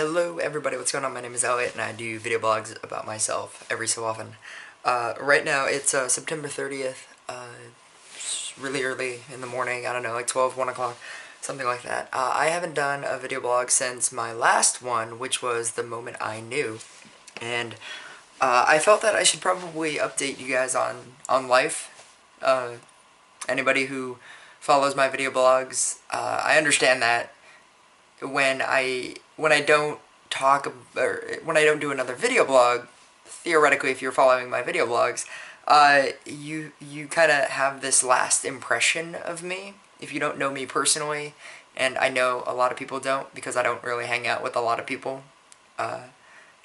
Hello everybody, what's going on? My name is Elliot and I do video blogs about myself every so often. Right now it's September 30th, it's really early in the morning, I don't know, like 12, 1 o'clock, something like that. I haven't done a video blog since my last one, which was the moment I knew. And I felt that I should probably update you guys on life. Anybody who follows my video blogs, I understand that when I don't talk, or when I don't do another video blog, theoretically, if you're following my video blogs, you kind of have this last impression of me if you don't know me personally, and I know a lot of people don't because I don't really hang out with a lot of people.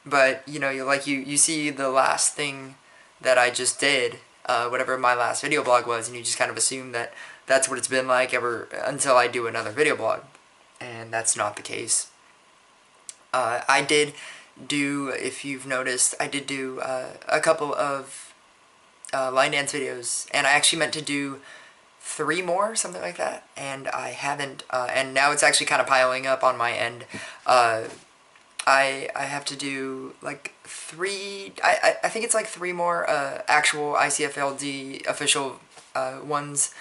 But you know, you see the last thing that I just did, whatever my last video blog was, and you just kind of assume that that's what it's been like ever until I do another video blog. And that's not the case. I did do, if you've noticed, I did do a couple of line dance videos, and I actually meant to do 3 more, something like that, and I haven't, and now it's actually kind of piling up on my end. I have to do like 3, I think it's like 3 more actual ICFLD official ones,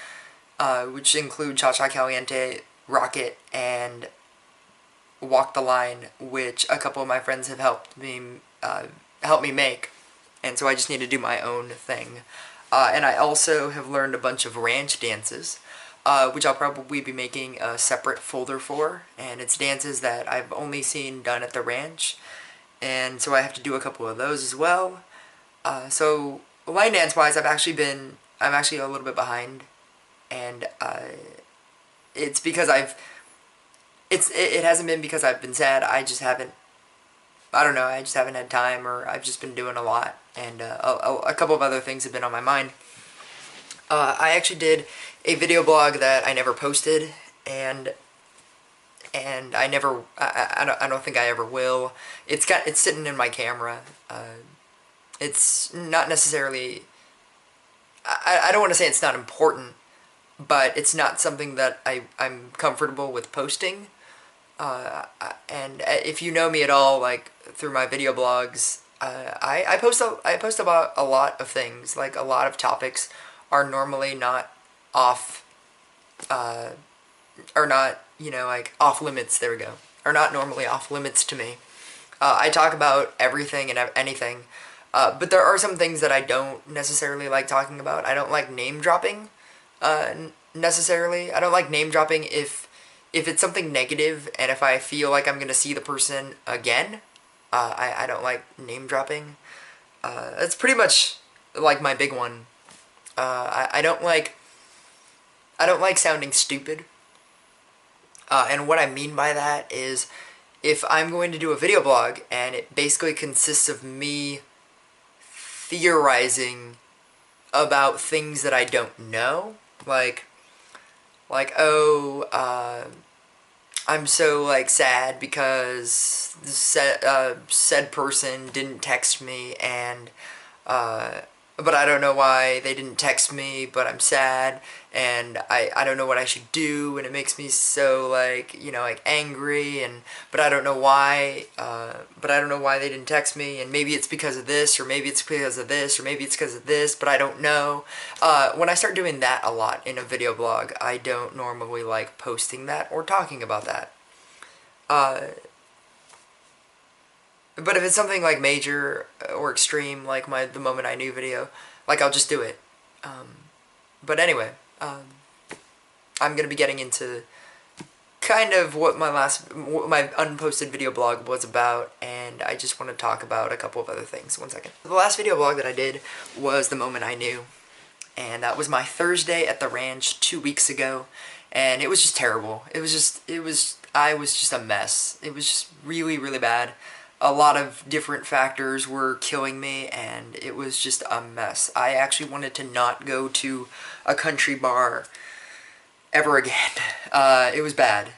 which include Cha Cha Caliente, Rocket, and Walk the Line, which a couple of my friends have helped me make, and so I just need to do my own thing. And I also have learned a bunch of ranch dances, which I'll probably be making a separate folder for, and it's dances that I've only seen done at the ranch, and so I have to do a couple of those as well. So line dance wise, I'm actually a little bit behind, and it's because it hasn't been because I've been sad. I just haven't had time, or I've just been doing a lot, and a couple of other things have been on my mind. I actually did a video blog that I never posted, and I don't think I ever will. It's sitting in my camera. It's not necessarily, I don't want to say it's not important, but it's not something that I'm comfortable with posting. And if you know me at all, like through my video blogs, I post about a lot of things. Like, a lot of topics are normally not off, are not, like off limits. There we go. Are not normally off limits to me. I talk about everything and anything, but there are some things that I don't necessarily like talking about. I don't like name dropping. Necessarily. I don't like name dropping if it's something negative, and if I feel like I'm gonna see the person again. I don't like name dropping. That's pretty much like my big one. I don't like sounding stupid. And what I mean by that is, if I'm going to do a video blog and it basically consists of me theorizing about things that I don't know, like, oh, I'm so, like, sad because said person didn't text me, and, but I don't know why they didn't text me, but I'm sad, and I don't know what I should do, and it makes me so, like, like, angry, but I don't know why, they didn't text me, and maybe it's because of this, or maybe it's because of this, or maybe it's because of this, but I don't know. When I start doing that a lot in a video blog, I don't normally like posting that or talking about that. But if it's something like major or extreme, like the moment I knew video, like, I'll just do it. But anyway, I'm gonna be getting into kind of what my unposted video blog was about, and I just want to talk about a couple of other things. 1 second. The last video blog that I did was the moment I knew, and that was my Thursday at the ranch 2 weeks ago, and it was just terrible. I was just a mess. It was just really, really bad. A lot of different factors were killing me, and it was just a mess. I actually wanted to not go to a country bar ever again. It was bad.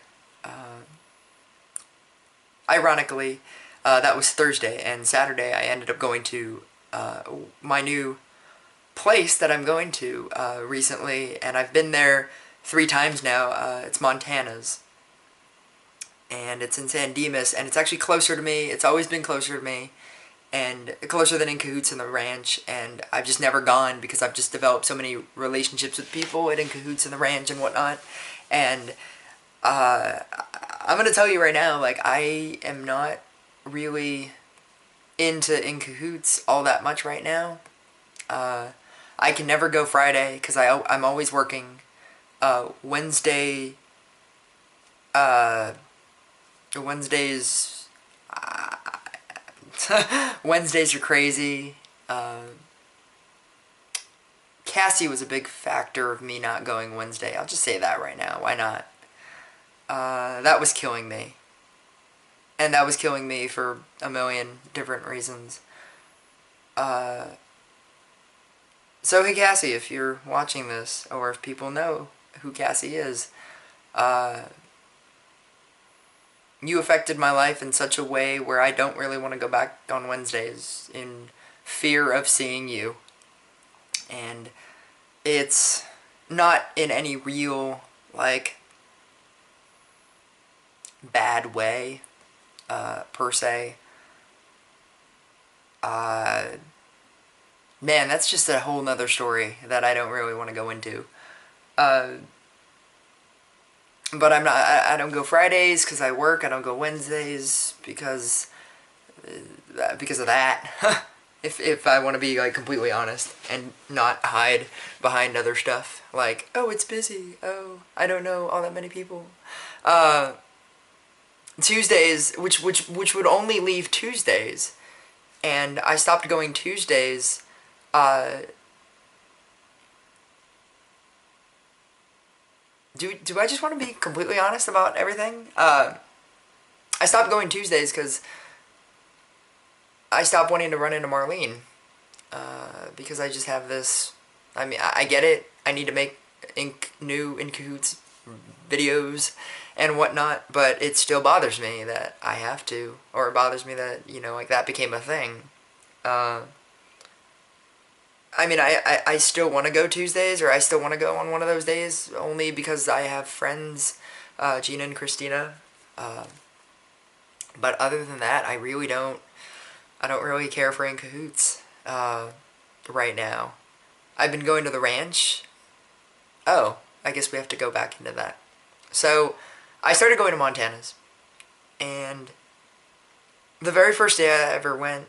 Ironically, that was Thursday, and Saturday I ended up going to my new place that I'm going to recently, and I've been there 3 times now. It's Montana's. and it's in San Dimas, and it's actually closer to me. It's always been closer to me, and closer than In Cahoots and the Ranch, and I've just never gone because I've just developed so many relationships with people at In Cahoots and the Ranch and whatnot, and I'm gonna tell you right now, like, I am not really into In Cahoots all that much right now. I can never go Friday because I'm always working. Wednesday, Wednesdays, Wednesdays are crazy. Cassie was a big factor of me not going Wednesday. I'll just say that right now. Why not? That was killing me. And that was killing me for a million different reasons. So hey Cassie, if you're watching this, or if people know who Cassie is, you affected my life in such a way where I don't really want to go back on Wednesdays in fear of seeing you. And it's not in any real, like, bad way, per se. Man, that's just a whole nother story that I don't really want to go into. But I don't go Fridays because I work. I don't go Wednesdays because of that. if I want to be, like, completely honest and not hide behind other stuff. Like, oh, it's busy. Oh, I don't know all that many people. Tuesdays, which would only leave Tuesdays, and I stopped going Tuesdays. Do I just want to be completely honest about everything? I stopped going Tuesdays because I stopped wanting to run into Marlene. Because I just have this... I mean, I get it. I need to make new In Cahoots videos and whatnot, but it still bothers me that I have to. Or it bothers me that, you know, like, that became a thing. I mean, I still want to go Tuesdays, or I still want to go on one of those days, only because I have friends, Gina and Christina. But other than that, I don't really care for In Cahoots, right now. I've been going to the ranch. Oh, I guess we have to go back into that. So, I started going to Montana's, and the very first day I ever went,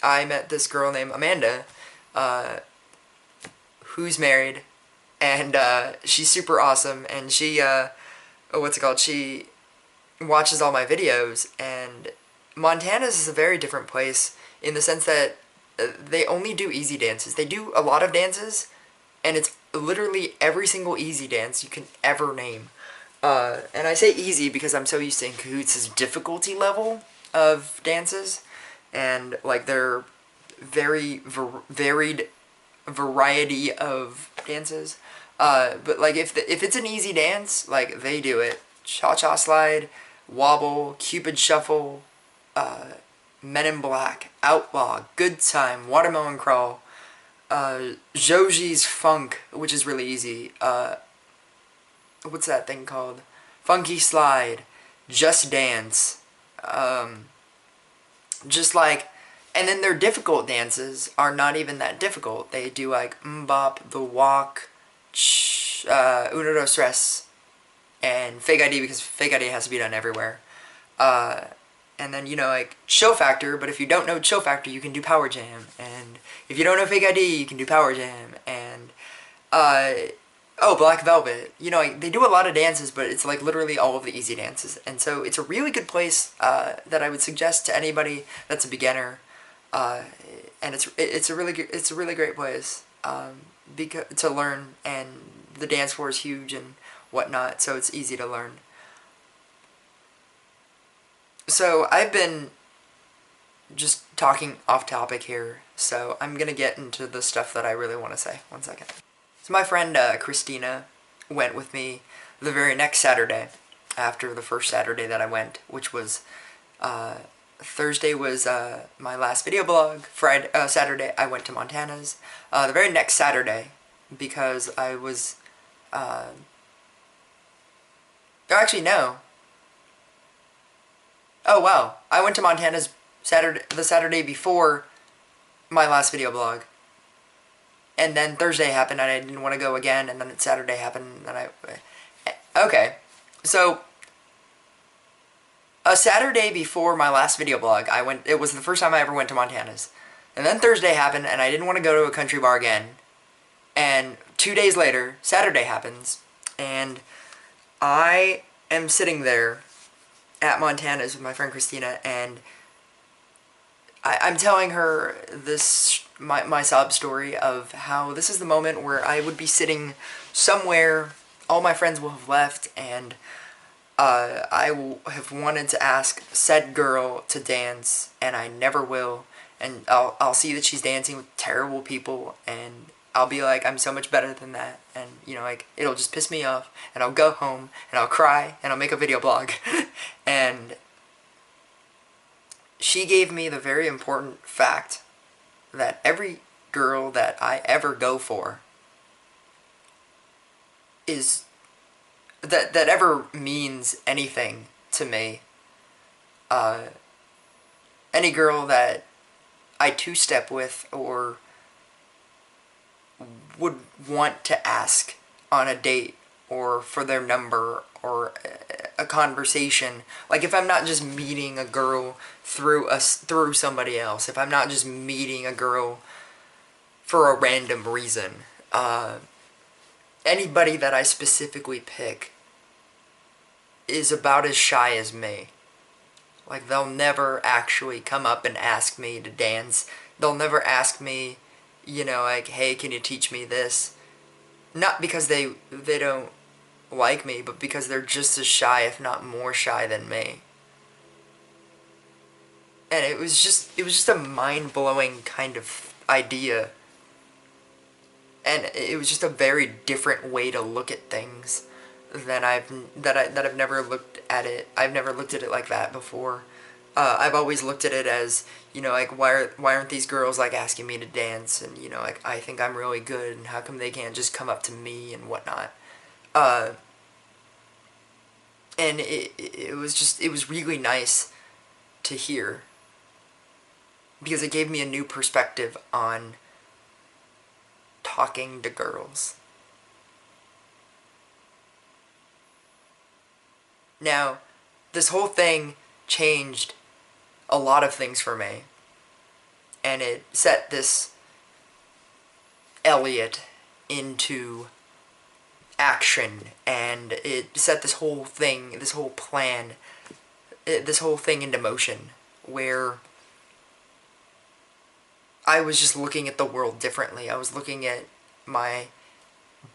I met this girl named Amanda, who's married, and she's super awesome, and she, she watches all my videos, and Montana's is a very different place in the sense that they only do easy dances. They do a lot of dances, and it's literally every single easy dance you can ever name. And I say easy because I'm so used to In Cahoots' difficulty level of dances, and, like, their very varied variety of dances. But, like, if it's an easy dance, like, they do it. Cha-cha slide, wobble, Cupid shuffle, Men in Black, Outlaw, Good Time, Watermelon Crawl, Joji's Funk, which is really easy. What's that thing called? Funky Slide, Just Dance, just like, and then their difficult dances are not even that difficult. They do, like, Mbop, The Walk, Uno Dos Tres, and Fake ID, because Fake ID has to be done everywhere. And then, you know, like, Chill Factor, but if you don't know Chill Factor, you can do Power Jam. And if you don't know Fake ID, you can do Power Jam. And, Black Velvet. You know, like, they do a lot of dances, but it's, like, literally all of the easy dances. And so it's a really good place that I would suggest to anybody that's a beginner. And it's a really great place to learn, and the dance floor is huge and whatnot, so it's easy to learn. So I've been just talking off topic here, so I'm gonna get into the stuff that I really want to say. One second. So my friend Christina went with me the very next Saturday after the first Saturday that I went, which was Thursday was my last video blog. Saturday I went to Montana's. The very next Saturday, because I was Oh, actually, no. Oh, wow. I went to Montana's the Saturday before my last video blog. And then Thursday happened and I didn't want to go again, and then Saturday happened and I... Okay. So, a Saturday before my last video blog, it was the first time I ever went to Montana's. And then Thursday happened and I didn't want to go to a country bar again. And 2 days later, Saturday happens, and I am sitting there at Montana's with my friend Christina, and I'm telling her my sob story of how this is the moment where I would be sitting somewhere, all my friends will have left, and I will have wanted to ask said girl to dance, and I never will, and I'll see that she's dancing with terrible people, and I'll be like, I'm so much better than that, and, like, it'll just piss me off, and I'll go home, and I'll cry, and I'll make a video blog, and she gave me the very important fact that every girl that I ever go for is, that ever means anything to me, any girl that I two-step with or would want to ask on a date or for their number or a conversation, like if I'm not just meeting a girl through somebody else, if I'm not just meeting a girl for a random reason, anybody that I specifically pick is about as shy as me. Like, they'll never actually come up and ask me to dance. They'll never ask me, like, hey, can you teach me this? Not because they don't like me, but because they're just as shy, if not more shy than me. And it was just a mind-blowing kind of idea. And it was just a very different way to look at things than I've never looked at it. I've never looked at it like that before. I've always looked at it as, like, why aren't these girls, like, asking me to dance, and, like, I think I'm really good, and how come they can't just come up to me, and whatnot. And it was really nice to hear, because it gave me a new perspective on talking to girls. Now, this whole thing changed a lot of things for me, and it set this Elliot into action, and it set this whole thing, this whole plan, this whole thing into motion, where I was just looking at the world differently. I was looking at my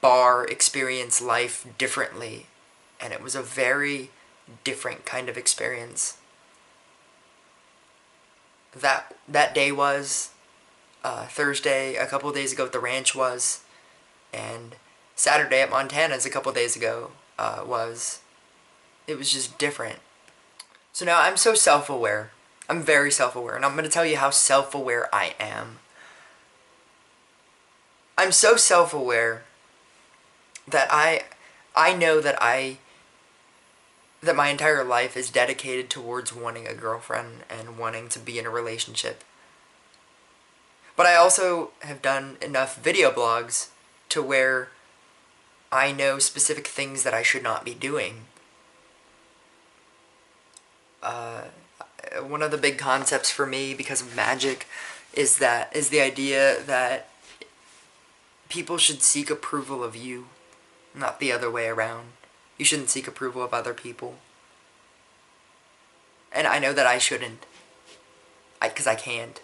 bar experience life differently, and it was a very different kind of experience. That day was, Thursday a couple days ago at the ranch was, and Saturday at Montana's a couple days ago was. It was just different. So now I'm so self-aware. I'm very self-aware, and I'm going to tell you how self-aware I am. I'm so self-aware that I know that my entire life is dedicated towards wanting a girlfriend and wanting to be in a relationship. But I also have done enough video blogs to where I know specific things that I should not be doing. One of the big concepts for me, because of magic, is the idea that people should seek approval of you, not the other way around. You shouldn't seek approval of other people. And I know that I shouldn't. Because I can't.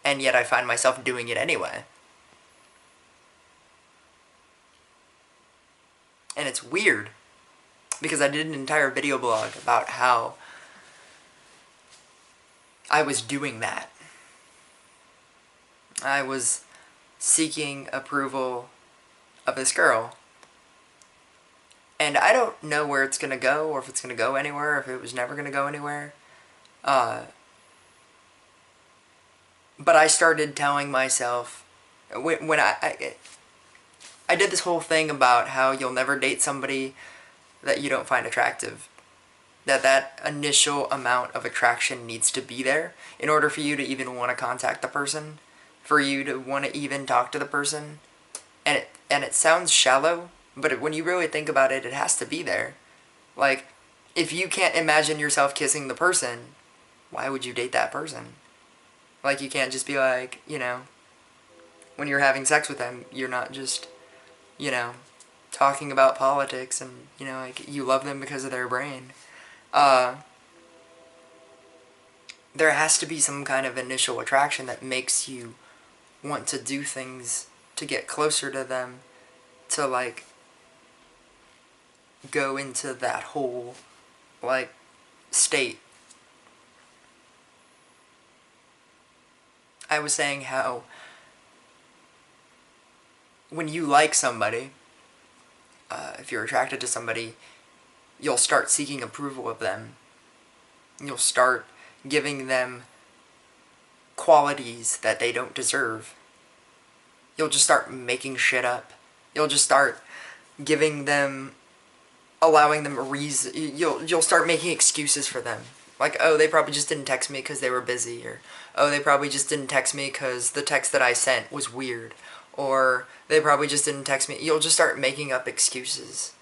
And yet I find myself doing it anyway. And it's weird, because I did an entire video blog about how I was doing that. I was seeking approval of this girl. And I don't know where it's going to go, or if it's going to go anywhere, or if it was never going to go anywhere. But I started telling myself, when I did this whole thing about how you'll never date somebody that you don't find attractive. That initial amount of attraction needs to be there in order for you to even want to contact the person, for you to want to even talk to the person. And it sounds shallow, but when you really think about it, it has to be there. Like, if you can't imagine yourself kissing the person, why would you date that person? Like, you can't just be like, when you're having sex with them, you're not just, you know, talking about politics and, like, you love them because of their brain. Uh, there has to be some kind of initial attraction that makes you want to do things to get closer to them, to, like, go into that whole, like, state. I was saying how when you like somebody, if you're attracted to somebody, you'll start seeking approval of them. You'll start giving them qualities that they don't deserve. You'll just start making shit up. You'll just start giving them, allowing them a reason. You'll start making excuses for them. Like, oh, they probably just didn't text me because they were busy. Or, oh, they probably just didn't text me because the text that I sent was weird. Or, they probably just didn't text me. You'll just start making up excuses.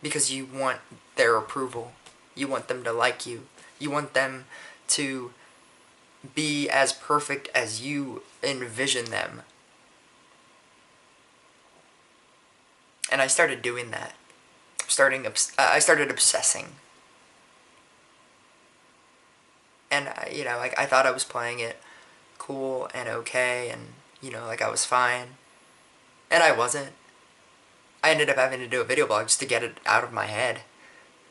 Because you want their approval. You want them to like you. You want them to be as perfect as you envision them. And I started doing that. I started obsessing. And, I thought I was playing it cool and okay, and, like, I was fine. And I wasn't. I ended up having to do a video blog just to get it out of my head.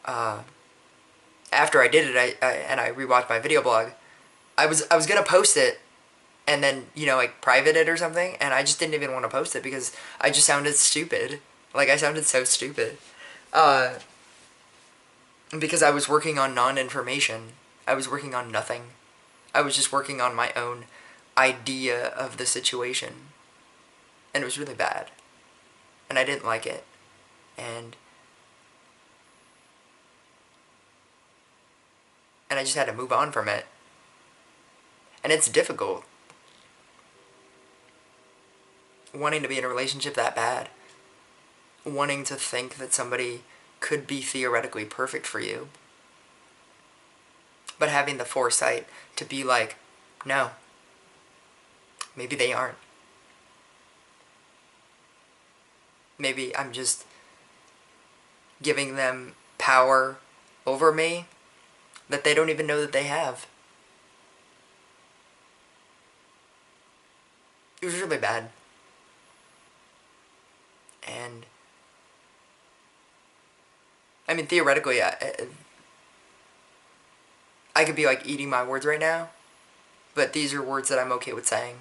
After I did it, I rewatched my video blog, I was gonna post it, and then, like, private it or something, and I just didn't even want to post it because I just sounded stupid. Like, I sounded so stupid. Because I was working on non-information. I was working on nothing. I was just working on my own idea of the situation. And it was really bad. And I didn't like it. And I just had to move on from it. And it's difficult. Wanting to be in a relationship that bad. Wanting to think that somebody could be theoretically perfect for you. But having the foresight to be like, no. Maybe they aren't. Maybe I'm just giving them power over me that they don't even know that they have. It was really bad. And I mean, theoretically, I could be, like, eating my words right now, but these are words that I'm okay with saying.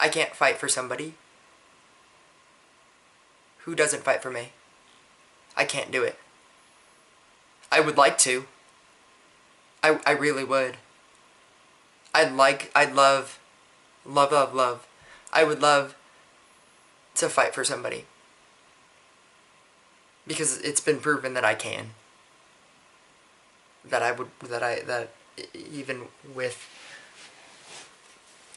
I can't fight for somebody who doesn't fight for me. I can't do it. I would like to. I really would. I'd love. I would love to fight for somebody. Because it's been proven that I can. That even with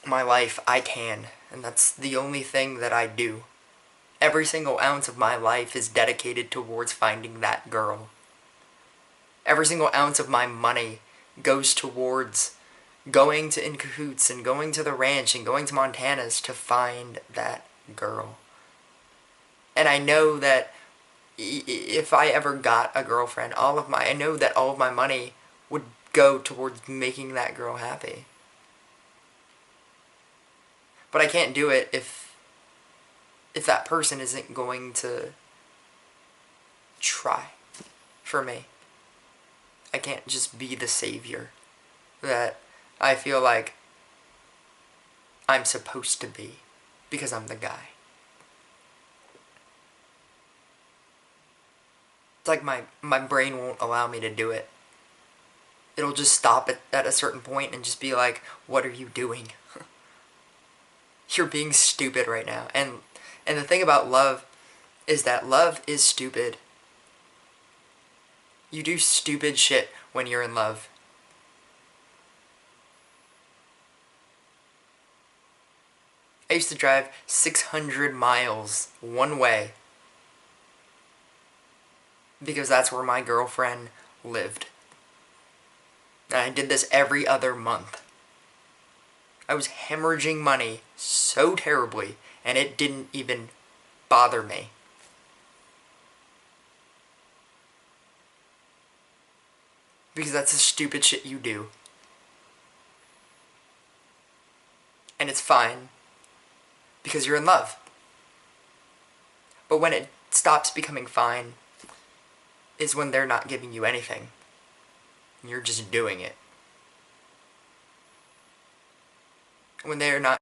my life, I can. And that's the only thing that I do. Every single ounce of my life is dedicated towards finding that girl. Every single ounce of my money goes towards going to In Cahoots and going to the ranch and going to Montana's to find that girl. And I know that if I ever got a girlfriend, I know that all of my money would go towards making that girl happy. But I can't do it if that person isn't going to try for me. I can't just be the savior that I feel like I'm supposed to be because I'm the guy. It's like my brain won't allow me to do it. It'll just stop at a certain point and just be like, what are you doing? You're being stupid right now. And the thing about love is that love is stupid. You do stupid shit when you're in love. I used to drive 600 miles one way because that's where my girlfriend lived. And I did this every other month. I was hemorrhaging money so terribly, and it didn't even bother me. Because that's the stupid shit you do. And it's fine. Because you're in love. But when it stops becoming fine is when they're not giving you anything. You're just doing it. When they're not